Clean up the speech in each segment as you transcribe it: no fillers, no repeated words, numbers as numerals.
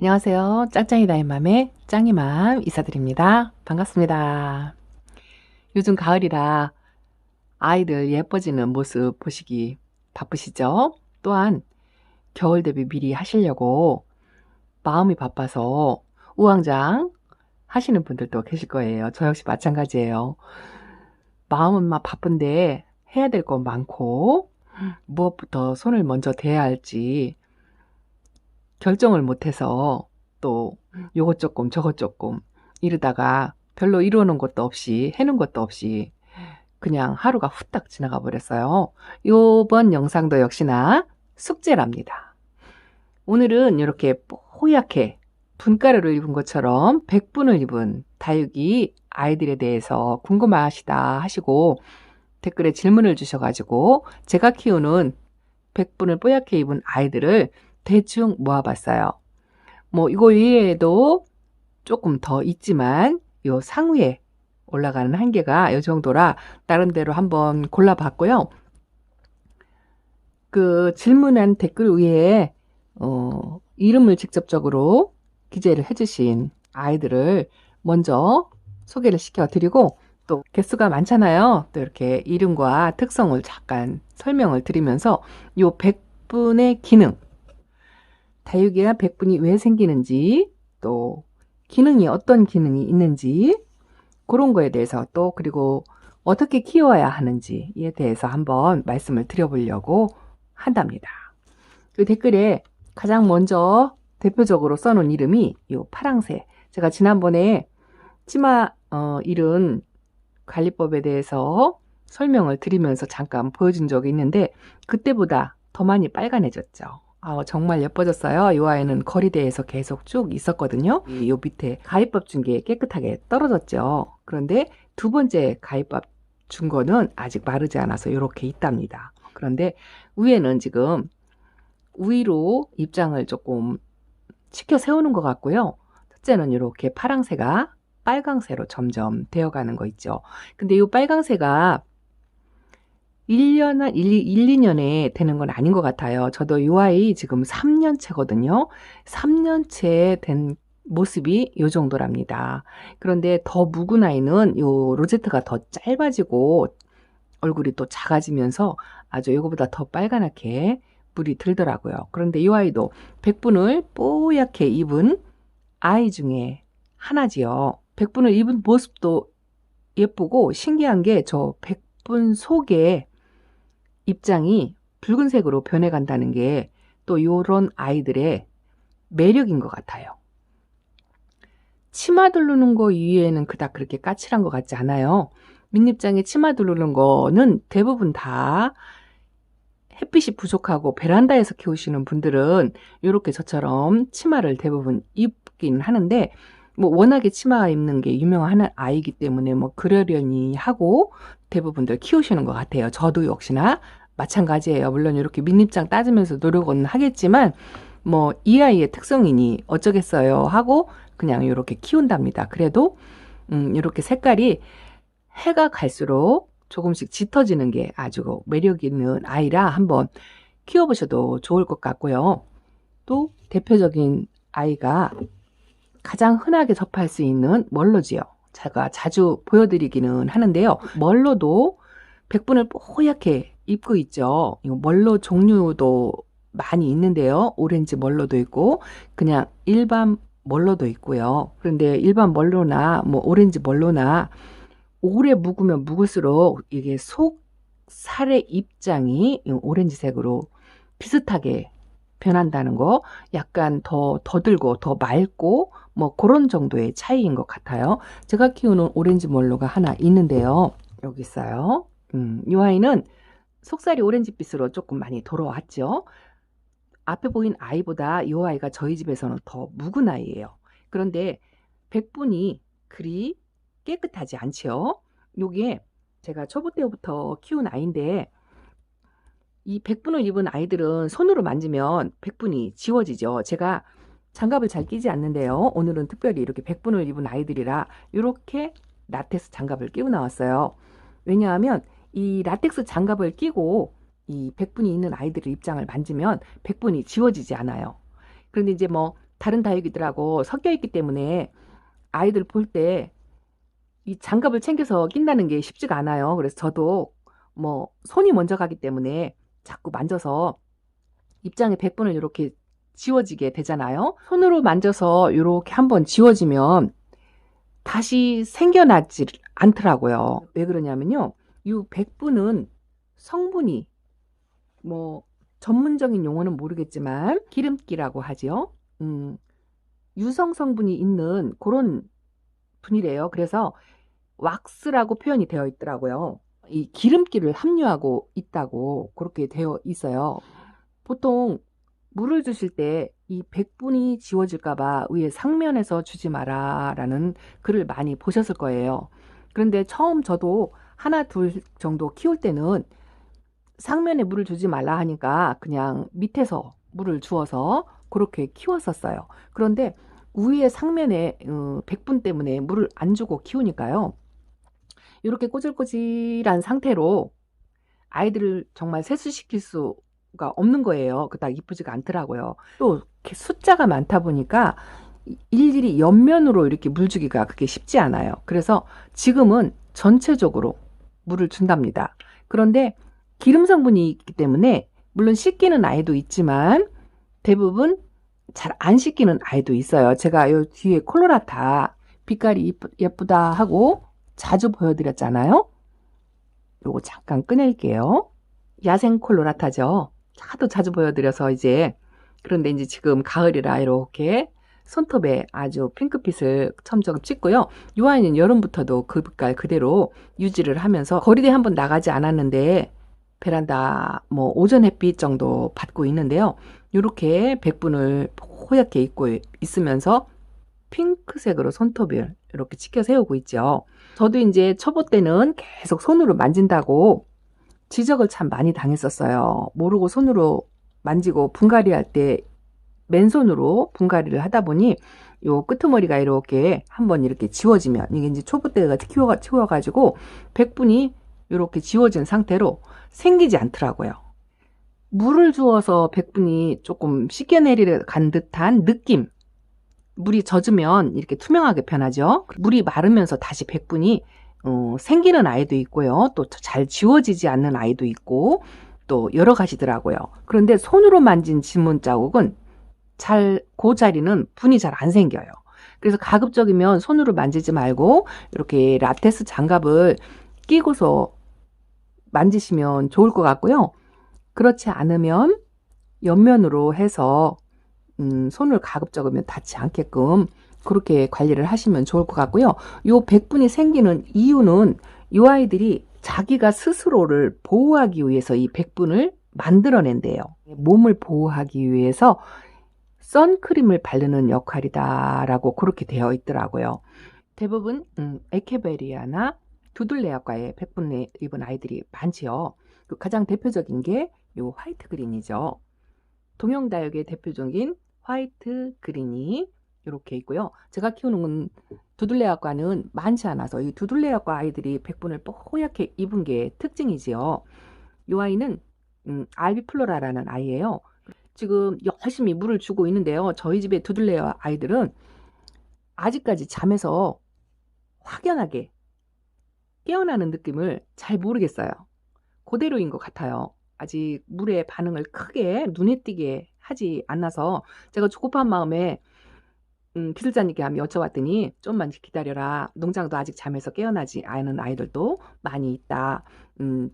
안녕하세요. 짱짱이다임맘의 짱이맘 이사드립니다. 반갑습니다. 요즘 가을이라 아이들 예뻐지는 모습 보시기 바쁘시죠? 또한 겨울 대비 미리 하시려고 마음이 바빠서 우왕좌왕 하시는 분들도 계실 거예요. 저 역시 마찬가지예요. 마음은 막 바쁜데 해야 될 건 많고 무엇부터 손을 먼저 대야 할지 결정을 못해서 또 요것 조금 저것 조금 이러다가 별로 이루어놓은 것도 없이 해놓은 것도 없이 그냥 하루가 후딱 지나가 버렸어요. 요번 영상도 역시나 숙제랍니다. 오늘은 이렇게 뽀얗게 분가루를 입은 것처럼 백분을 입은 다육이 아이들에 대해서 궁금하시다 하시고 댓글에 질문을 주셔가지고 제가 키우는 백분을 뽀얗게 입은 아이들을 대충 모아봤어요. 뭐 이거 외에도 조금 더 있지만 요 상위에 올라가는 한계가 이 정도라 다른 데로 한번 골라봤고요. 그 질문한 댓글 위에 이름을 직접적으로 기재를 해주신 아이들을 먼저 소개를 시켜드리고 또 개수가 많잖아요. 또 이렇게 이름과 특성을 잠깐 설명을 드리면서 요 100분의 기능 다육이가 백분이 왜 생기는지 또 기능이 어떤 기능이 있는지 그런 거에 대해서 또 그리고 어떻게 키워야 하는지에 대해서 한번 말씀을 드려보려고 한답니다. 그 댓글에 가장 먼저 대표적으로 써놓은 이름이 이 파랑새. 제가 지난번에 치마 이른 관리법에 대해서 설명을 드리면서 잠깐 보여준 적이 있는데 그때보다 더 많이 빨간해졌죠. 정말 예뻐졌어요. 이 아이는 거리대에서 계속 쭉 있었거든요. 이 밑에 가위밥 준 게 깨끗하게 떨어졌죠. 그런데 두 번째 가위밥 준 거는 아직 마르지 않아서 이렇게 있답니다. 그런데 위에는 지금 위로 입장을 조금 치켜 세우는 것 같고요. 첫째는 이렇게 파랑새가 빨강새로 점점 되어가는 거 있죠. 근데 이 빨강새가 1년, 2년에 되는 건 아닌 것 같아요. 저도 이 아이 지금 3년째거든요. 3년째 된 모습이 이 정도랍니다. 그런데 더 묵은 아이는 이 로제트가 더 짧아지고 얼굴이 또 작아지면서 아주 이거보다 더 빨간하게 물이 들더라고요. 그런데 이 아이도 백분을 뽀얗게 입은 아이 중에 하나지요. 백분을 입은 모습도 예쁘고 신기한 게 저 백분 속에 입장이 붉은색으로 변해간다는 게 또 요런 아이들의 매력인 것 같아요. 치마 두르는 거 이외에는 그닥 그렇게 까칠한 것 같지 않아요. 밑입장에 치마 두르는 거는 대부분 다 햇빛이 부족하고 베란다에서 키우시는 분들은 이렇게 저처럼 치마를 대부분 입긴 하는데 뭐 워낙에 치마 입는 게 유명한 아이기 때문에 뭐 그러려니 하고 대부분들 키우시는 것 같아요. 저도 역시나 마찬가지예요. 물론 이렇게 밑입장 따지면서 노력은 하겠지만 뭐 이 아이의 특성이니 어쩌겠어요 하고 그냥 이렇게 키운답니다. 그래도 이렇게 색깔이 해가 갈수록 조금씩 짙어지는 게 아주 매력 있는 아이라 한번 키워보셔도 좋을 것 같고요. 또 대표적인 아이가 가장 흔하게 접할 수 있는 멀로지요. 제가 자주 보여드리기는 하는데요. 멀로도 백분을 뽀얗게 입고 있죠. 이 멀로 종류도 많이 있는데요. 오렌지 멀로도 있고 그냥 일반 멀로도 있고요. 그런데 일반 멀로나 뭐 오렌지 멀로나 오래 묵으면 묵을수록 이게 속 살의 입장이 오렌지색으로 비슷하게 변한다는 거, 약간 더 들고 더 맑고 뭐 그런 정도의 차이인 것 같아요. 제가 키우는 오렌지 멀로가 하나 있는데요. 여기 있어요. 이 아이는 속살이 오렌지빛으로 조금 많이 돌아왔죠. 앞에 보인 아이보다 이 아이가 저희 집에서는 더 묵은 아이예요. 그런데 백분이 그리 깨끗하지 않지요. 요게 제가 초보 때부터 키운 아이인데 이 백분을 입은 아이들은 손으로 만지면 백분이 지워지죠. 제가 장갑을 잘 끼지 않는데요. 오늘은 특별히 이렇게 백분을 입은 아이들이라 이렇게 라텍스 장갑을 끼고 나왔어요. 왜냐하면 이 라텍스 장갑을 끼고 이 백분이 있는 아이들의 입장을 만지면 백분이 지워지지 않아요. 그런데 이제 뭐 다른 다육이들하고 섞여 있기 때문에 아이들 볼 때 이 장갑을 챙겨서 낀다는 게 쉽지가 않아요. 그래서 저도 뭐 손이 먼저 가기 때문에 자꾸 만져서 입장의 백분을 이렇게 지워지게 되잖아요. 손으로 만져서 이렇게 한번 지워지면 다시 생겨나지 않더라고요. 왜 그러냐면요. 이 백분은 성분이 뭐 전문적인 용어는 모르겠지만 기름기라고 하죠. 유성 성분이 있는 그런 분이래요. 그래서 왁스라고 표현이 되어 있더라고요. 이 기름기를 함유하고 있다고 그렇게 되어 있어요. 보통 물을 주실 때 이 백분이 지워질까봐 위에 상면에서 주지 마라 라는 글을 많이 보셨을 거예요. 그런데 처음 저도 하나 둘 정도 키울 때는 상면에 물을 주지 말라 하니까 그냥 밑에서 물을 주어서 그렇게 키웠었어요. 그런데 위에 상면에 백분 때문에 물을 안 주고 키우니까요. 이렇게 꼬질꼬질한 상태로 아이들을 정말 세수시킬 수가 없는 거예요. 그닥 이쁘지가 않더라고요. 또 이렇게 숫자가 많다 보니까 일일이 옆면으로 이렇게 물 주기가 그게 쉽지 않아요. 그래서 지금은 전체적으로 물을 준답니다. 그런데 기름 성분이 있기 때문에 물론 씻기는 아이도 있지만 대부분 잘 안 씻기는 아이도 있어요. 제가 요 뒤에 콜로라타 빛깔이 예쁘다 하고 자주 보여드렸잖아요. 요거 잠깐 꺼낼게요. 야생 콜로라타죠. 하도 자주 보여드려서 이제 그런데 이제 지금 가을이라 이렇게 손톱에 아주 핑크빛을 첨점 찍고요. 이 아이는 여름부터도 그 빛깔 그대로 유지를 하면서 거리대 한번 나가지 않았는데 베란다 뭐 오전 햇빛 정도 받고 있는데요. 이렇게 백분을 호얗게 입고 있으면서 핑크색으로 손톱을 이렇게 치켜 세우고 있죠. 저도 이제 초보 때는 계속 손으로 만진다고 지적을 참 많이 당했었어요. 모르고 손으로 만지고 분갈이 할 때 맨손으로 분갈이를 하다 보니 요 끄트머리가 이렇게 한번 이렇게 지워지면 이게 이제 초보 때가 키워가지고 백분이 이렇게 지워진 상태로 생기지 않더라고요. 물을 주어서 백분이 조금 씻겨내리려 간 듯한 느낌. 물이 젖으면 이렇게 투명하게 변하죠. 물이 마르면서 다시 백분이 생기는 아이도 있고요. 또 잘 지워지지 않는 아이도 있고 또 여러 가지더라고요. 그런데 손으로 만진 지문 자국은 그 자리는 분이 잘 안 생겨요. 그래서 가급적이면 손으로 만지지 말고 이렇게 라텍스 장갑을 끼고서 만지시면 좋을 것 같고요. 그렇지 않으면 옆면으로 해서 손을 가급적이면 닿지 않게끔 그렇게 관리를 하시면 좋을 것 같고요. 요 백분이 생기는 이유는 이 아이들이 자기가 스스로를 보호하기 위해서 이 백분을 만들어낸대요. 몸을 보호하기 위해서 선크림을 바르는 역할이다라고 그렇게 되어 있더라고요. 대부분 에케베리아나 두들레아과에 백분을 입은 아이들이 많지요. 가장 대표적인 게 요 화이트 그린이죠. 동형다육의 대표적인 화이트 그린이 이렇게 있고요. 제가 키우는 두들레아과는 많지 않아서 이 두들레아과 아이들이 백분을 뽀얗게 입은 게 특징이지요. 이 아이는 알비플로라라는 아이예요. 지금 열심히 물을 주고 있는데요. 저희 집의 두들레아 아이들은 아직까지 잠에서 확연하게 깨어나는 느낌을 잘 모르겠어요. 그대로인 것 같아요. 아직 물의 반응을 크게 눈에 띄게 하지 않아서 제가 조급한 마음에 기술자님께 한번 여쭤봤더니 좀만 기다려라. 농장도 아직 잠에서 깨어나지 않은 아이들도 많이 있다.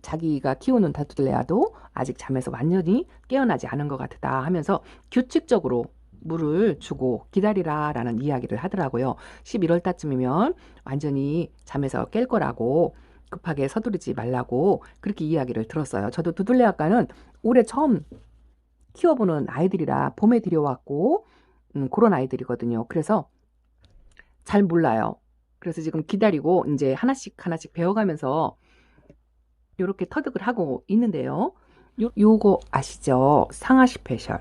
자기가 키우는 다투들레아도 아직 잠에서 완전히 깨어나지 않은 것 같다 하면서 규칙적으로 물을 주고 기다리라 라는 이야기를 하더라고요. 11월 달쯤이면 완전히 잠에서 깰 거라고 급하게 서두르지 말라고 그렇게 이야기를 들었어요. 저도 두들레아과는 올해 처음 키워보는 아이들이라 봄에 들여왔고 그런 아이들이거든요. 그래서 잘 몰라요. 그래서 지금 기다리고 이제 하나씩 배워가면서 이렇게 터득을 하고 있는데요. 요거 아시죠? 상하 스페셜.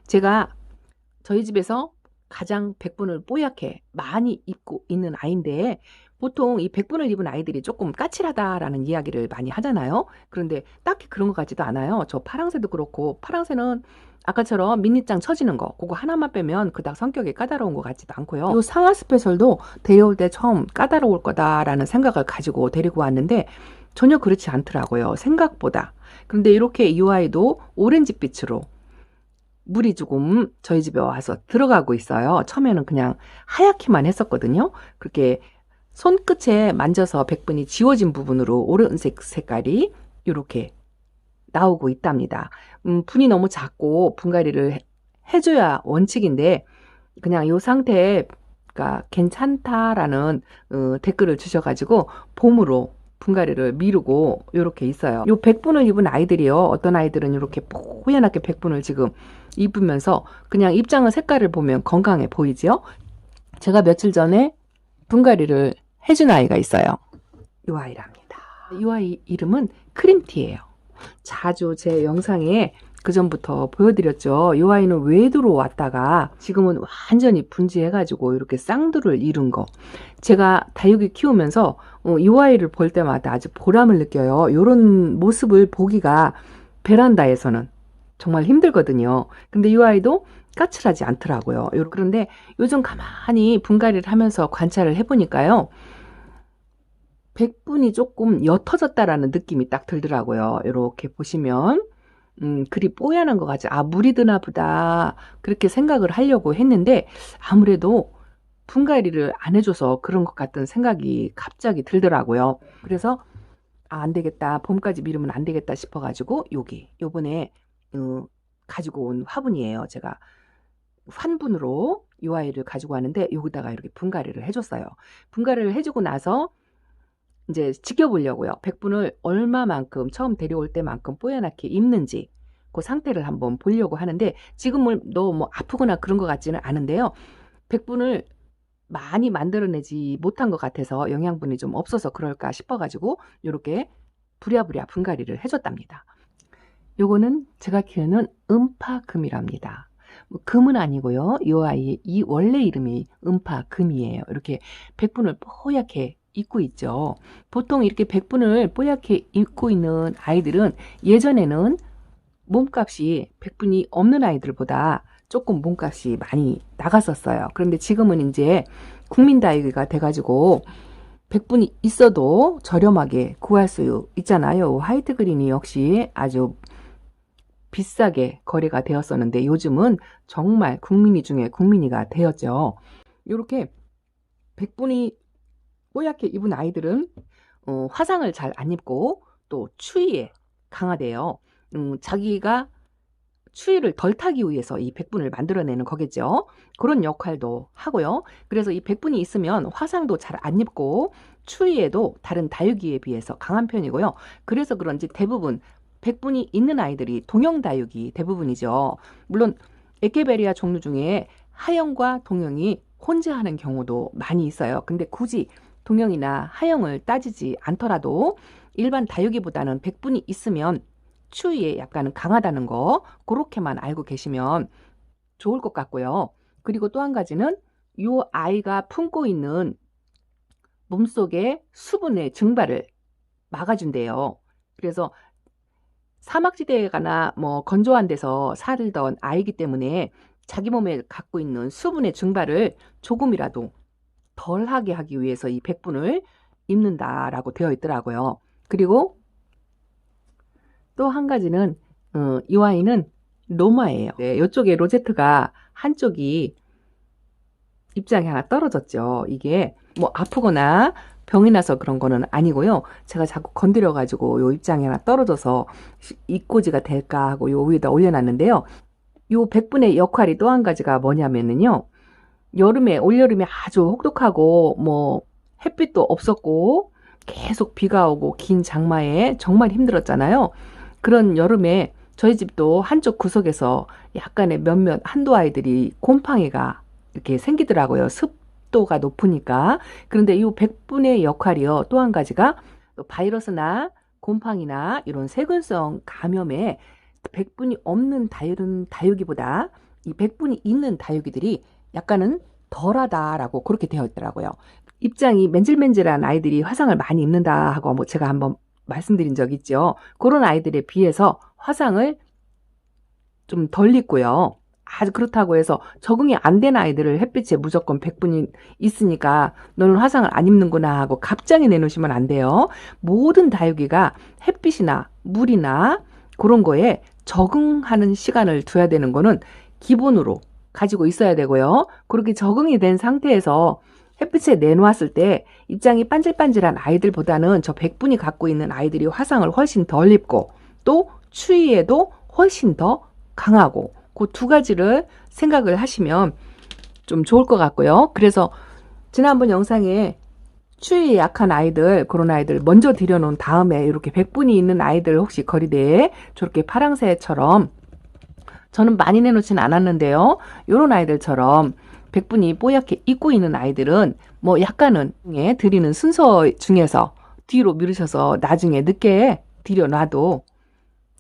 제가 저희 집에서 가장 백분을 뽀얗게 많이 입고 있는 아이인데 보통 이 백분을 입은 아이들이 조금 까칠하다라는 이야기를 많이 하잖아요. 그런데 딱히 그런 것 같지도 않아요. 저 파랑새도 그렇고, 파랑새는 아까처럼 밑입장 처지는 거, 그거 하나만 빼면 그닥 성격이 까다로운 것 같지도 않고요. 요 상하 스페셜도 데려올 때 처음 까다로울 거다라는 생각을 가지고 데리고 왔는데 전혀 그렇지 않더라고요. 생각보다. 그런데 이렇게 이 아이도 오렌지빛으로 물이 조금 저희 집에 와서 들어가고 있어요. 처음에는 그냥 하얗기만 했었거든요. 그렇게 손끝에 만져서 백분이 지워진 부분으로 오렌색 색깔이 이렇게 나오고 있답니다. 분이 너무 작고 분갈이를 해줘야 원칙인데 그냥 이 상태가 괜찮다라는 댓글을 주셔가지고 봄으로 분갈이를 미루고 이렇게 있어요. 요 백분을 입은 아이들이요. 어떤 아이들은 이렇게 뽀얗게 백분을 지금 입으면서 그냥 입장의 색깔을 보면 건강해 보이죠? 제가 며칠 전에 분갈이를 해준 아이가 있어요. 이 아이랍니다. 이 아이 이름은 크림티예요. 자주 제 영상에 그전부터 보여드렸죠. 이 아이는 외도로 왔다가 지금은 완전히 분지해가지고 이렇게 쌍두를 이룬 거. 제가 다육이 키우면서 이 아이를 볼 때마다 아주 보람을 느껴요. 이런 모습을 보기가 베란다에서는 정말 힘들거든요. 근데 이 아이도 까칠하지 않더라고요. 그런데 요즘 가만히 분갈이를 하면서 관찰을 해보니까요. 백분이 조금 옅어졌다라는 느낌이 딱 들더라고요. 이렇게 보시면 그리 뽀얀 것 같지. 아, 물이 드나 보다. 그렇게 생각을 하려고 했는데 아무래도 분갈이를 안 해줘서 그런 것 같은 생각이 갑자기 들더라고요. 그래서 안 되겠다. 봄까지 미루면 안 되겠다 싶어가지고 요번에 가지고 온 화분이에요. 제가 환분으로 이 아이를 가지고 왔는데 여기다가 이렇게 분갈이를 해줬어요. 분갈이를 해주고 나서 이제 지켜보려고요. 백분을 얼마만큼 처음 데려올 때만큼 뽀얗게 입는지 그 상태를 한번 보려고 하는데 지금은 너무 아프거나 그런 것 같지는 않은데요. 백분을 많이 만들어내지 못한 것 같아서 영양분이 좀 없어서 그럴까 싶어가지고 이렇게 부랴부랴 분갈이를 해줬답니다. 요거는 제가 키우는 음파금이랍니다. 금은 아니고요. 이 아이의 이 원래 이름이 음파금이에요. 이렇게 백분을 뽀얗게 입고 있죠. 보통 이렇게 백분을 뽀얗게 입고 있는 아이들은 예전에는 몸값이 백분이 없는 아이들보다 조금 몸값이 많이 나갔었어요. 그런데 지금은 이제 국민다육이가 돼가지고 백분이 있어도 저렴하게 구할 수 있잖아요. 화이트 그린이 역시 아주 비싸게 거래가 되었었는데 요즘은 정말 국민이 중에 국민이가 되었죠. 이렇게 백분이 뽀얗게 입은 아이들은 화상을 잘 안 입고 또 추위에 강하대요. 자기가 추위를 덜 타기 위해서 이 백분을 만들어내는 거겠죠. 그런 역할도 하고요. 그래서 이 백분이 있으면 화상도 잘 안 입고 추위에도 다른 다육이에 비해서 강한 편이고요. 그래서 그런지 대부분 백분이 있는 아이들이 동형 다육이 대부분이죠. 물론 에케베리아 종류 중에 하형과 동형이 혼재하는 경우도 많이 있어요. 근데 굳이 동형이나 하형을 따지지 않더라도 일반 다육이보다는 백분이 있으면 추위에 약간은 강하다는 거 그렇게만 알고 계시면 좋을 것 같고요. 그리고 또 한 가지는 이 아이가 품고 있는 몸속의 수분의 증발을 막아준대요. 그래서 사막지대에 가나 뭐 건조한 데서 살던 아이기 때문에 자기 몸에 갖고 있는 수분의 증발을 조금이라도 덜하게 하기 위해서 이 백분을 입는다라고 되어 있더라고요. 그리고 또 한 가지는 이 와인은 로마예요. 네, 이쪽에 로제트가 한쪽이 입장이 하나 떨어졌죠. 이게 뭐 아프거나 병이 나서 그런 거는 아니고요. 제가 자꾸 건드려 가지고 요 입장이 하나 떨어져서 입꼬지가 될까 하고 요 위에다 올려놨는데요. 요 백분의 역할이 또 한 가지가 뭐냐면은요. 올여름에 아주 혹독하고 뭐 햇빛도 없었고 계속 비가 오고 긴 장마에 정말 힘들었잖아요. 그런 여름에 저희 집도 한쪽 구석에서 약간의 한두 아이들이 곰팡이가 이렇게 생기더라고요. 습도가 높으니까. 그런데 이 백분의 역할이요. 또 한 가지가 바이러스나 곰팡이나 이런 세균성 감염에 백분이 없는 다육이보다 이 백분이 있는 다육이들이 약간은 덜하다라고 그렇게 되어 있더라고요. 입장이 맨질맨질한 아이들이 화상을 많이 입는다 하고 뭐 제가 한번 말씀드린 적 있죠. 그런 아이들에 비해서 화상을 좀 덜 입고요. 아주 그렇다고 해서 적응이 안 된 아이들을 햇빛에 무조건 100분이 있으니까 너는 화상을 안 입는구나 하고 갑자기 내놓으시면 안 돼요. 모든 다육이가 햇빛이나 물이나 그런 거에 적응하는 시간을 둬야 되는 거는 기본으로 가지고 있어야 되고요. 그렇게 적응이 된 상태에서 햇빛에 내놓았을 때 입장이 반질반질한 아이들보다는 저 100분이 갖고 있는 아이들이 화상을 훨씬 덜 입고 또 추위에도 훨씬 더 강하고 그 두 가지를 생각을 하시면 좀 좋을 것 같고요. 그래서 지난번 영상에 추위에 약한 아이들, 그런 아이들 먼저 들여놓은 다음에 이렇게 100분이 있는 아이들 혹시 거리대에 저렇게 파랑새처럼 저는 많이 내놓지는 않았는데요. 이런 아이들처럼 100분이 뽀얗게 입고 있는 아이들은 뭐 약간은 드리는 순서 중에서 뒤로 미루셔서 나중에 늦게 들여놔도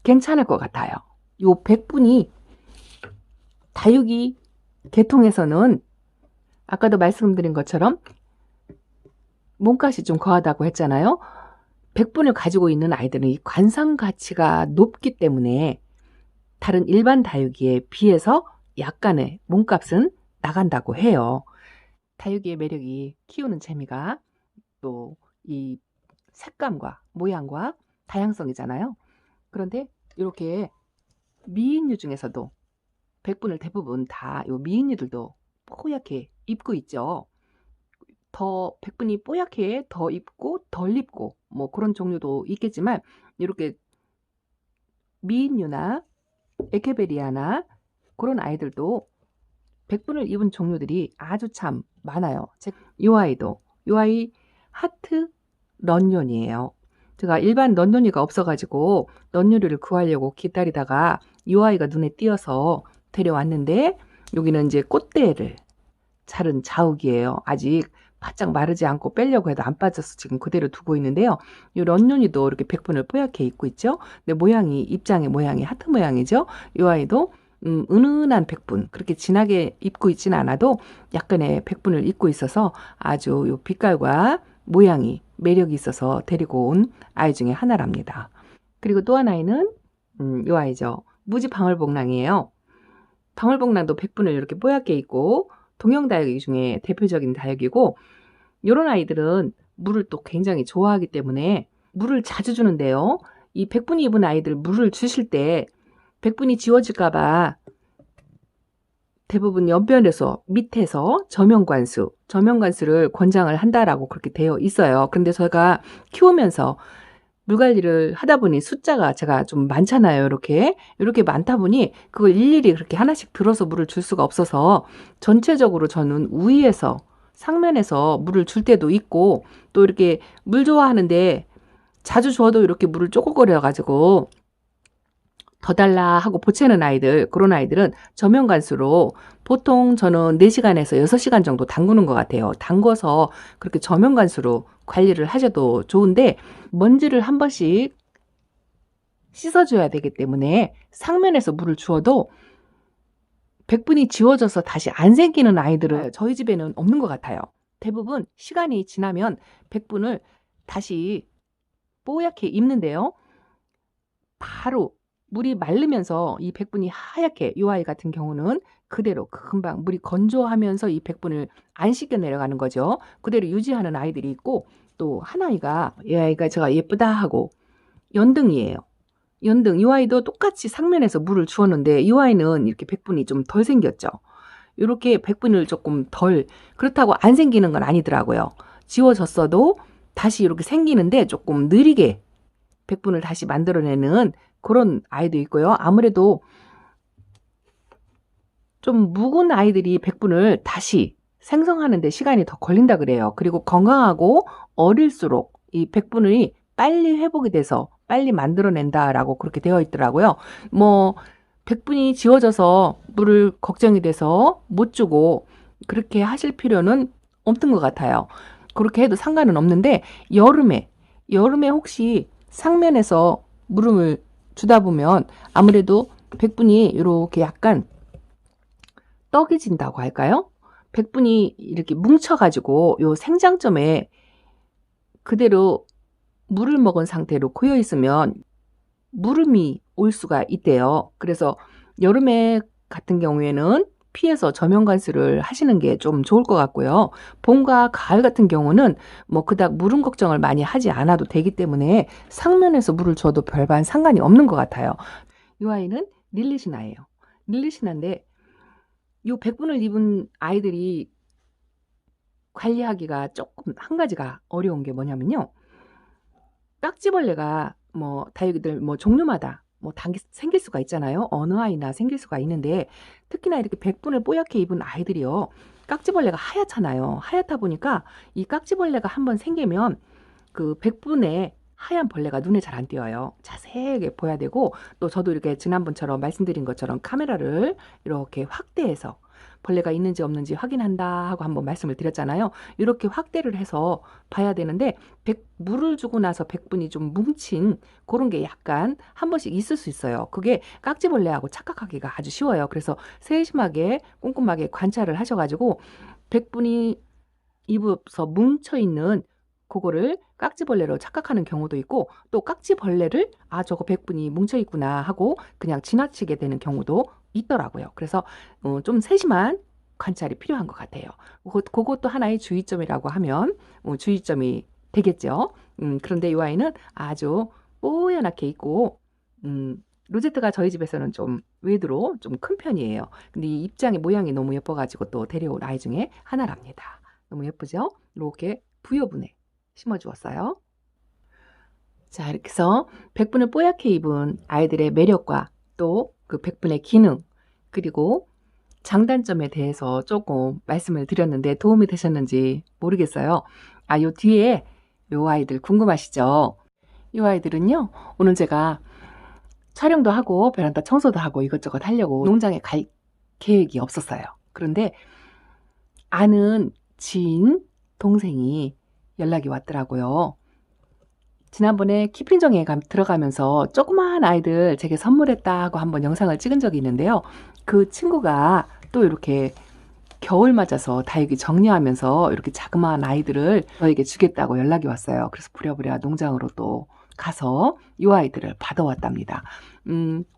괜찮을 것 같아요. 요 100분이 다육이 계통에서는 아까도 말씀드린 것처럼 몸값이 좀 거하다고 했잖아요. 100분을 가지고 있는 아이들은 이 관상 가치가 높기 때문에 다른 일반 다육이에 비해서 약간의 몸값은 나간다고 해요. 다육이의 매력이 키우는 재미가 또 이 색감과 모양과 다양성이잖아요. 그런데 이렇게 미인류 중에서도 100분을 대부분 다 요 미인류들도 뽀얗게 입고 있죠. 더 100분이 뽀얗게 더 입고 덜 입고 뭐 그런 종류도 있겠지만 이렇게 미인류나 에케베리아나 그런 아이들도 100분을 입은 종류들이 아주 참 많아요. 이 아이도 이 아이 하트 런년이에요. 제가 일반 런년이가 없어가지고 런년이를 구하려고 기다리다가 이 아이가 눈에 띄어서 데려왔는데 여기는 이제 꽃대를 자른 자욱이에요. 아직 바짝 마르지 않고 빼려고 해도 안 빠져서 지금 그대로 두고 있는데요. 이 런년이도 이렇게 100분을 뽀얗게 입고 있죠. 근데 모양이 입장의 모양이 하트 모양이죠. 이 아이도 은은한 100분 그렇게 진하게 입고 있지는 않아도 약간의 100분을 입고 있어서 아주 요 빛깔과 모양이 매력이 있어서 데리고 온 아이 중에 하나랍니다. 그리고 또 하나는 이 아이죠. 무지 방울복랑이에요. 방울복랑도 100분을 이렇게 뽀얗게 입고 동형다육이 중에 대표적인 다육이고 이런 아이들은 물을 또 굉장히 좋아하기 때문에 물을 자주 주는데요. 이 100분이 입은 아이들 물을 주실 때 100분이 지워질까봐 대부분 옆면에서 밑에서 저면관수를 권장을 한다라고 그렇게 되어 있어요. 그런데 제가 키우면서 물관리를 하다 보니 숫자가 제가 좀 많잖아요. 이렇게 많다 보니 그걸 일일이 그렇게 하나씩 들어서 물을 줄 수가 없어서 전체적으로 저는 위에서 상면에서 물을 줄 때도 있고 또 이렇게 물 좋아하는데 자주 줘도 이렇게 물을 쪼글거려 가지고 더 달라 하고 보채는 아이들, 그런 아이들은 저면관수로 보통 저는 4시간에서 6시간 정도 담그는 것 같아요. 담궈서 그렇게 저면관수로 관리를 하셔도 좋은데 먼지를 한 번씩 씻어줘야 되기 때문에 상면에서 물을 주어도 100분이 지워져서 다시 안 생기는 아이들은 저희 집에는 없는 것 같아요. 대부분 시간이 지나면 100분을 다시 뽀얗게 입는데요. 바로 물이 마르면서 이 100분이 하얗게 이 아이 같은 경우는 그대로 금방 물이 건조하면서 이 100분을 안 씻겨 내려가는 거죠. 그대로 유지하는 아이들이 있고 또 한 아이가 이 아이가 제가 예쁘다 하고 연등이에요. 연등 이 아이도 똑같이 상면에서 물을 주었는데 이 아이는 이렇게 100분이 좀 덜 생겼죠. 이렇게 100분을 조금 덜 그렇다고 안 생기는 건 아니더라고요. 지워졌어도 다시 이렇게 생기는데 조금 느리게 100분을 다시 만들어내는 그런 아이도 있고요. 아무래도 좀 묵은 아이들이 100분을 다시 생성하는 데 시간이 더 걸린다 그래요. 그리고 건강하고 어릴수록 이 100분이 빨리 회복이 돼서 빨리 만들어낸다라고 그렇게 되어 있더라고요. 뭐 100분이 지워져서 물을 걱정이 돼서 못 주고 그렇게 하실 필요는 없는 것 같아요. 그렇게 해도 상관은 없는데 여름에 혹시 상면에서 물음을 주다 보면 아무래도 100분이 이렇게 약간 떡이 진다고 할까요? 백분이 이렇게 뭉쳐가지고 요 생장점에 그대로 물을 먹은 상태로 고여 있으면 무름이 올 수가 있대요. 그래서 여름에 같은 경우에는 피해서 저면 관수를 하시는 게 좀 좋을 것 같고요. 봄과 가을 같은 경우는 뭐 그닥 무름 걱정을 많이 하지 않아도 되기 때문에 상면에서 물을 줘도 별반 상관이 없는 것 같아요. 이 아이는 릴리시나예요. 릴리시나인데 이 백분을 입은 아이들이 관리하기가 조금 한 가지가 어려운 게 뭐냐면요. 깍지벌레가 뭐 다육이들 뭐 종류마다 뭐 생길 수가 있잖아요. 어느 아이나 생길 수가 있는데 특히나 이렇게 백분을 뽀얗게 입은 아이들이요. 깍지벌레가 하얗잖아요. 하얗다 보니까 이 깍지벌레가 한번 생기면 그 백분에 하얀 벌레가 눈에 잘 안 띄어요. 자세하게 보여야 되고 또 저도 이렇게 지난번처럼 말씀드린 것처럼 카메라를 이렇게 확대해서 벌레가 있는지 없는지 확인한다 하고 한번 말씀을 드렸잖아요. 이렇게 확대를 해서 봐야 되는데 물을 주고 나서 백분이 좀 뭉친 그런 게 약간 한 번씩 있을 수 있어요. 그게 깍지벌레하고 착각하기가 아주 쉬워요. 그래서 세심하게 꼼꼼하게 관찰을 하셔가지고 백분이 입어서 뭉쳐있는 그거를 깍지벌레로 착각하는 경우도 있고 또 깍지벌레를 저거 백분이 뭉쳐있구나 하고 그냥 지나치게 되는 경우도 있더라고요. 그래서 좀 세심한 관찰이 필요한 것 같아요. 그것도 하나의 주의점이라고 하면 주의점이 되겠죠. 그런데 이 아이는 아주 뽀얗게 있고 로제트가 저희 집에서는 좀 외도로 좀 큰 편이에요. 근데 이 입장의 모양이 너무 예뻐가지고 또 데려온 아이 중에 하나랍니다. 너무 예쁘죠? 이렇게 부여분에 심어주었어요. 자, 이렇게 해서 백분을 뽀얗게 입은 아이들의 매력과 또 그 백분의 기능 그리고 장단점에 대해서 조금 말씀을 드렸는데 도움이 되셨는지 모르겠어요. 요 뒤에 요 아이들 궁금하시죠? 이 아이들은요, 오늘 제가 촬영도 하고 베란다 청소도 하고 이것저것 하려고 농장에 갈 계획이 없었어요. 그런데 아는 지인 동생이 연락이 왔더라고요. 지난번에 키핑정에 들어가면서 조그마한 아이들 제게 선물했다고 한번 영상을 찍은 적이 있는데요. 그 친구가 또 이렇게 겨울 맞아서 다육이 정리하면서 이렇게 자그마한 아이들을 저에게 주겠다고 연락이 왔어요. 그래서 부랴부랴 농장으로 또 가서 이 아이들을 받아왔답니다.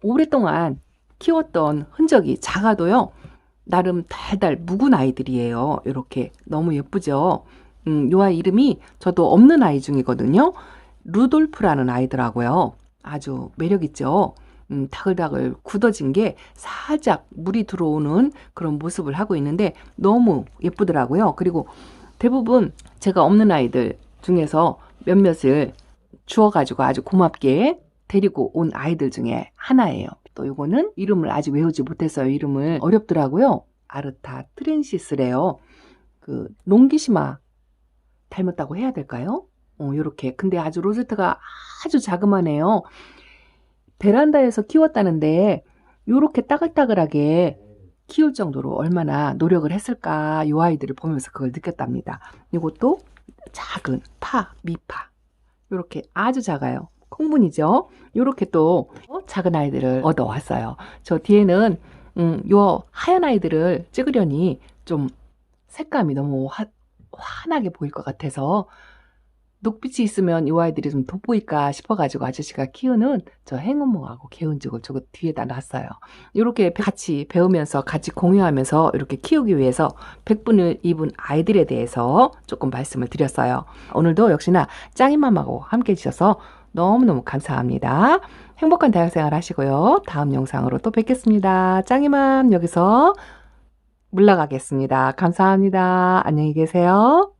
오랫동안 키웠던 흔적이 작아도요. 나름 달달 묵은 아이들이에요. 이렇게 너무 예쁘죠. 이 아이 이름이 저도 없는 아이 중이거든요. 루돌프라는 아이더라고요. 아주 매력있죠. 다글다글 굳어진 게 살짝 물이 들어오는 그런 모습을 하고 있는데 너무 예쁘더라고요. 그리고 대부분 제가 없는 아이들 중에서 몇몇을 주워가지고 아주 고맙게 데리고 온 아이들 중에 하나예요. 또 이거는 이름을 아직 외우지 못했어요. 이름을 어렵더라고요. 아르타 트렌시스래요. 그 롱기시마 닮았다고 해야 될까요? 요렇게. 근데 아주 로제트가 아주 자그마해요. 베란다에서 키웠다는데 요렇게 따글따글하게 키울 정도로 얼마나 노력을 했을까 이 아이들을 보면서 그걸 느꼈답니다. 이것도 작은 미파 요렇게 아주 작아요. 콩분이죠. 요렇게 또 작은 아이들을 얻어왔어요. 저 뒤에는 요 하얀 아이들을 찍으려니 좀 색감이 너무 환하게 보일 것 같아서 녹빛이 있으면 이 아이들이 좀 돋보일까 싶어가지고 아저씨가 키우는 저 행운몽하고 개운죽을 저거 뒤에다 놨어요. 이렇게 같이 배우면서 같이 공유하면서 이렇게 키우기 위해서 백분을 입은 아이들에 대해서 조금 말씀을 드렸어요. 오늘도 역시나 짱이맘하고 함께 해주셔서 너무너무 감사합니다. 행복한 대학생활 하시고요. 다음 영상으로 또 뵙겠습니다. 짱이맘 여기서 물러가겠습니다. 감사합니다. 안녕히 계세요.